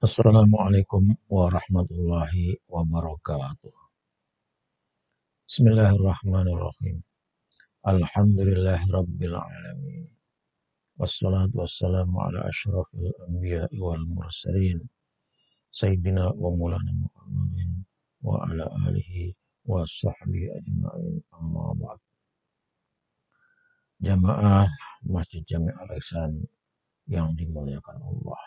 Assalamualaikum warahmatullahi wabarakatuh. Bismillahirrahmanirrahim. Alhamdulillahi rabbil alamin. Wassalatu wassalamu ala asyrafil anbiya'i wal mursalin. Sayyidina wa maulana Muhammadin wa ala alihi wa sahbihi ajma'in, amma ba'd. Jamaah Masjid Jami' Al-Ihsan yang dimuliakan Allah.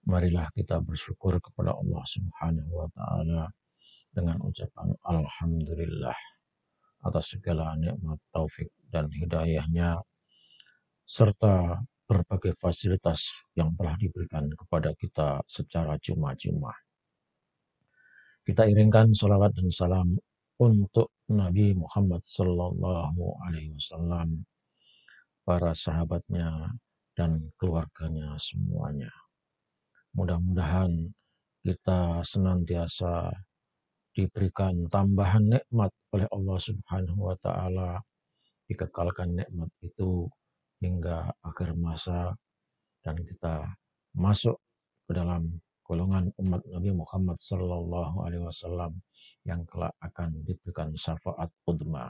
Marilah kita bersyukur kepada Allah Subhanahu wa taala dengan ucapan alhamdulillah atas segala nikmat, taufik dan hidayahnya serta berbagai fasilitas yang telah diberikan kepada kita secara cuma-cuma. Kita iringkan salawat dan salam untuk Nabi Muhammad sallallahu alaihi wasallam, para sahabatnya dan keluarganya semuanya. Mudah-mudahan kita senantiasa diberikan tambahan nikmat oleh Allah Subhanahu wa taala, dikekalkan nikmat itu hingga akhir masa dan kita masuk ke dalam golongan umat Nabi Muhammad sallallahu alaihi wasallam yang kelak akan diberikan syafaat uzma.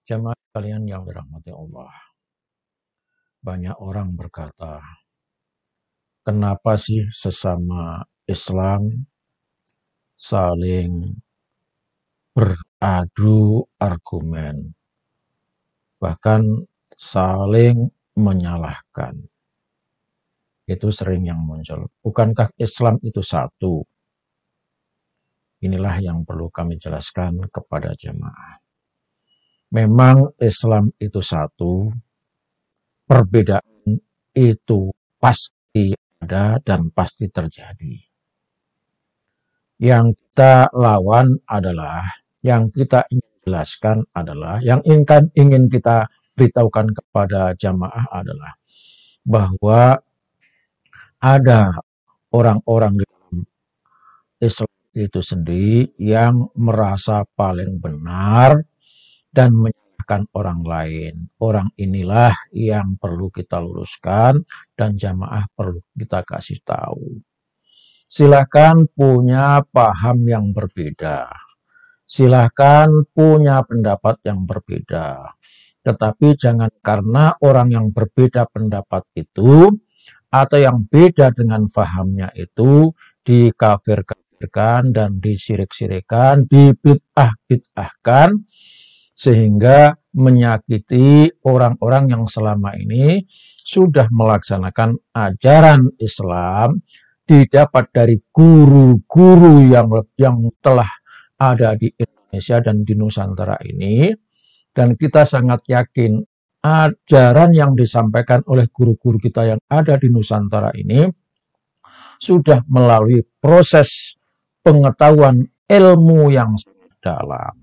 Jamaah kalian yang dirahmati Allah. Banyak orang berkata, kenapa sih sesama Islam saling beradu argumen, bahkan saling menyalahkan? Itu sering yang muncul. Bukankah Islam itu satu? Inilah yang perlu kami jelaskan kepada jemaah. Memang Islam itu satu, perbedaan itu pasti ada dan pasti terjadi. Yang kita lawan adalah, yang kita ingin jelaskan adalah, yang ingin kita beritahukan kepada jamaah adalah bahwa ada orang-orang di dalam Islam itu sendiri yang merasa paling benar dan menyalahkan orang lain. Orang inilah yang perlu kita luruskan dan jamaah perlu kita kasih tahu. Silakan punya paham yang berbeda. Silakan punya pendapat yang berbeda. Tetapi jangan karena orang yang berbeda pendapat itu atau yang beda dengan fahamnya itu dikafir-kafirkan dan disirik-sirikan, dibid'ah-bid'ahkan, sehingga menyakiti orang-orang yang selama ini sudah melaksanakan ajaran Islam, didapat dari guru-guru yang telah ada di Indonesia dan di Nusantara ini. Dan kita sangat yakin ajaran yang disampaikan oleh guru-guru kita yang ada di Nusantara ini sudah melalui proses pengetahuan ilmu yang sangat dalam.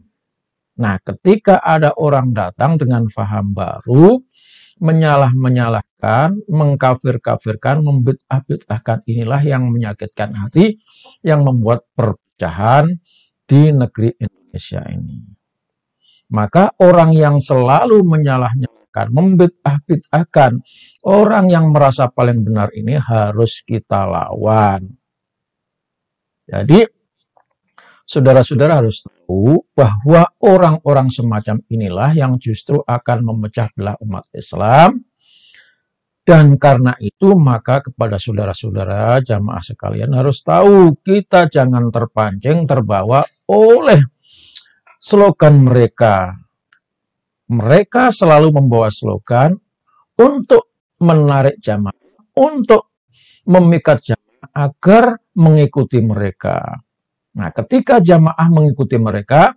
Nah, ketika ada orang datang dengan faham baru, menyalahkan, mengkafir-kafirkan, membid'ah-bid'ahkan, inilah yang menyakitkan hati, yang membuat perpecahan di negeri Indonesia ini. Maka orang yang selalu menyalahkan, membid'ah-bid'ahkan, orang yang merasa paling benar ini harus kita lawan. Jadi, saudara-saudara harus tahu bahwa orang-orang semacam inilah yang justru akan memecah belah umat Islam. Dan karena itu maka kepada saudara-saudara jamaah sekalian harus tahu, kita jangan terpancing, terbawa oleh slogan mereka. Mereka selalu membawa slogan untuk menarik jamaah, untuk memikat jamaah agar mengikuti mereka. Nah, ketika jamaah mengikuti mereka,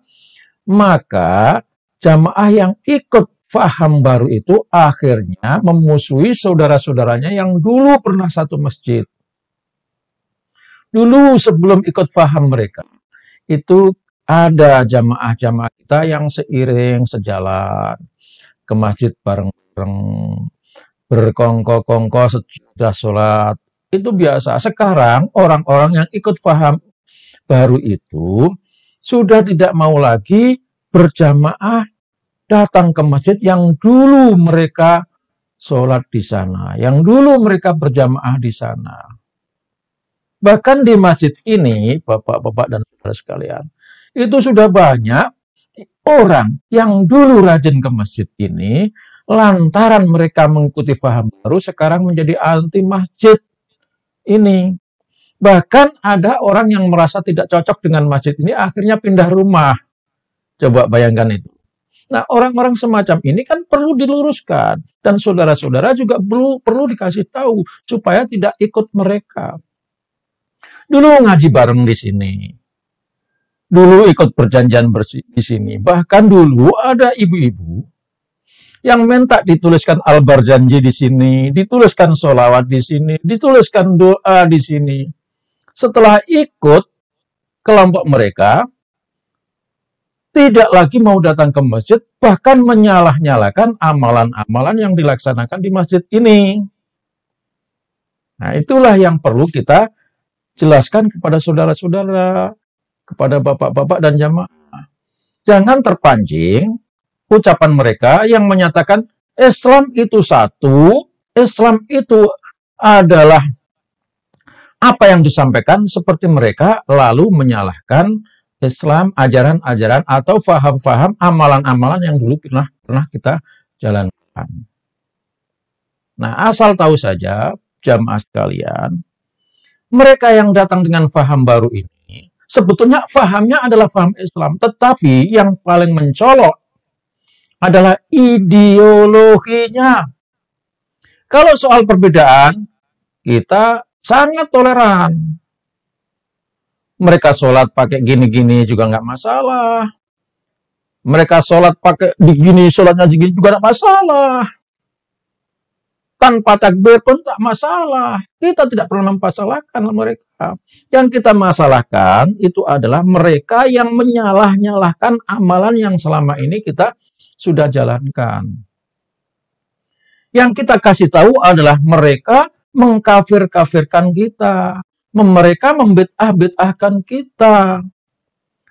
maka jamaah yang ikut faham baru itu akhirnya memusuhi saudara-saudaranya yang dulu pernah satu masjid. Dulu sebelum ikut faham mereka, itu ada jamaah-jamaah kita yang seiring sejalan ke masjid bareng-bareng, berkongko-kongko sesudah sholat. Itu biasa. Sekarang orang-orang yang ikut faham baru itu sudah tidak mau lagi berjamaah datang ke masjid yang dulu mereka sholat di sana, yang dulu mereka berjamaah di sana. Bahkan di masjid ini, Bapak-bapak dan saudara sekalian, itu sudah banyak orang yang dulu rajin ke masjid ini, lantaran mereka mengikuti faham baru, sekarang menjadi anti masjid ini. Bahkan ada orang yang merasa tidak cocok dengan masjid ini, akhirnya pindah rumah. Coba bayangkan itu. Nah, orang-orang semacam ini kan perlu diluruskan. Dan saudara-saudara juga perlu dikasih tahu, supaya tidak ikut mereka. Dulu ngaji bareng di sini. Dulu ikut perjanjian bersih di sini. Bahkan dulu ada ibu-ibu yang minta dituliskan al-barjanji di sini, dituliskan sholawat di sini, dituliskan doa di sini. Setelah ikut kelompok mereka, tidak lagi mau datang ke masjid, bahkan menyalah-nyalakan amalan-amalan yang dilaksanakan di masjid ini. Nah, itulah yang perlu kita jelaskan kepada saudara-saudara, kepada bapak-bapak dan jamaah. Jangan terpancing ucapan mereka yang menyatakan Islam itu satu, Islam itu adalah apa yang disampaikan, seperti mereka lalu menyalahkan Islam, ajaran-ajaran atau faham-faham amalan-amalan yang dulu pernah kita jalankan. Nah, asal tahu saja jamaah sekalian, mereka yang datang dengan faham baru ini sebetulnya fahamnya adalah faham Islam, tetapi yang paling mencolok adalah ideologinya. Kalau soal perbedaan, kita sangat toleran. Mereka sholat pakai gini-gini juga nggak masalah. Mereka sholat pakai begini, sholatnya gini juga nggak masalah. Tanpa takbir pun tak masalah. Kita tidak pernah mempermasalahkan mereka. Yang kita masalahkan itu adalah mereka yang menyalah-nyalahkan amalan yang selama ini kita sudah jalankan. Yang kita kasih tahu adalah mereka mengkafir-kafirkan kita. Mereka membid'ah-bid'ahkan kita.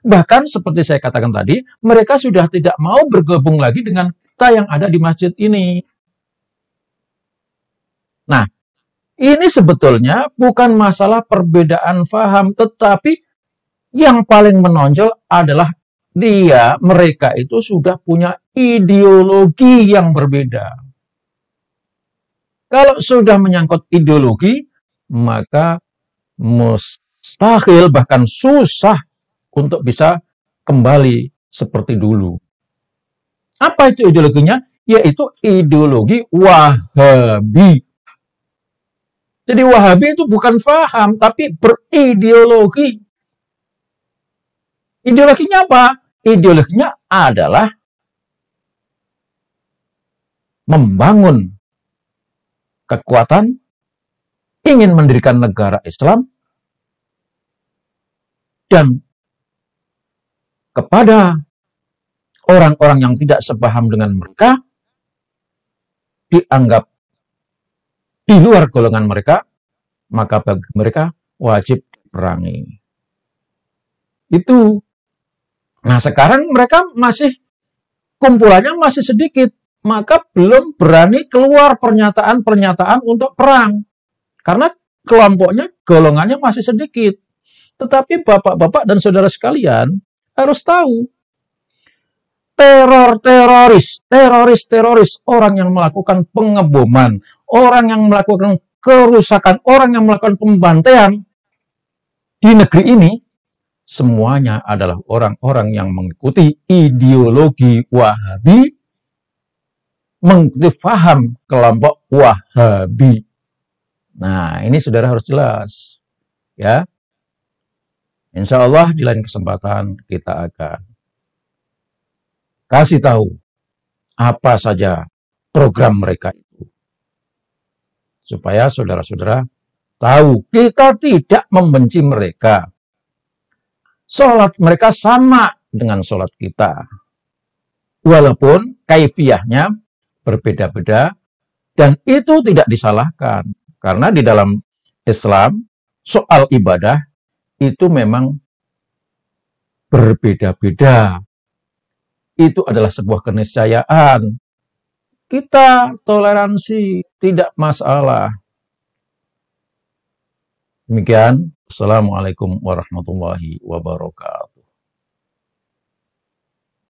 Bahkan seperti saya katakan tadi, mereka sudah tidak mau bergabung lagi dengan kita yang ada di masjid ini. Nah, ini sebetulnya bukan masalah perbedaan faham, tetapi yang paling menonjol adalah mereka itu sudah punya ideologi yang berbeda. Kalau sudah menyangkut ideologi, maka mustahil, bahkan susah untuk bisa kembali seperti dulu. Apa itu ideologinya? Yaitu ideologi Wahabi. Jadi Wahabi itu bukan faham, tapi berideologi. Ideologinya apa? Ideologinya adalah membangun kekuatan, ingin mendirikan negara Islam, dan kepada orang-orang yang tidak sepaham dengan mereka, dianggap di luar golongan mereka, maka bagi mereka wajib diperangi. Itu. Nah, sekarang mereka masih, kumpulannya masih sedikit, maka belum berani keluar pernyataan-pernyataan untuk perang. Karena kelompoknya, golongannya masih sedikit. Tetapi bapak-bapak dan saudara sekalian harus tahu, teroris, orang yang melakukan pengeboman, orang yang melakukan kerusakan, orang yang melakukan pembantaian di negeri ini, semuanya adalah orang-orang yang mengikuti ideologi Wahabi, mengikuti faham kelompok Wahabi. Nah, ini saudara harus jelas. Ya. Insya Allah di lain kesempatan kita akan kasih tahu apa saja program mereka itu. Supaya saudara-saudara tahu kita tidak membenci mereka. Sholat mereka sama dengan sholat kita. Walaupun kaifiyahnya berbeda-beda, dan itu tidak disalahkan. Karena di dalam Islam, soal ibadah itu memang berbeda-beda. Itu adalah sebuah keniscayaan. Kita toleransi, tidak masalah. Demikian, Assalamualaikum warahmatullahi wabarakatuh.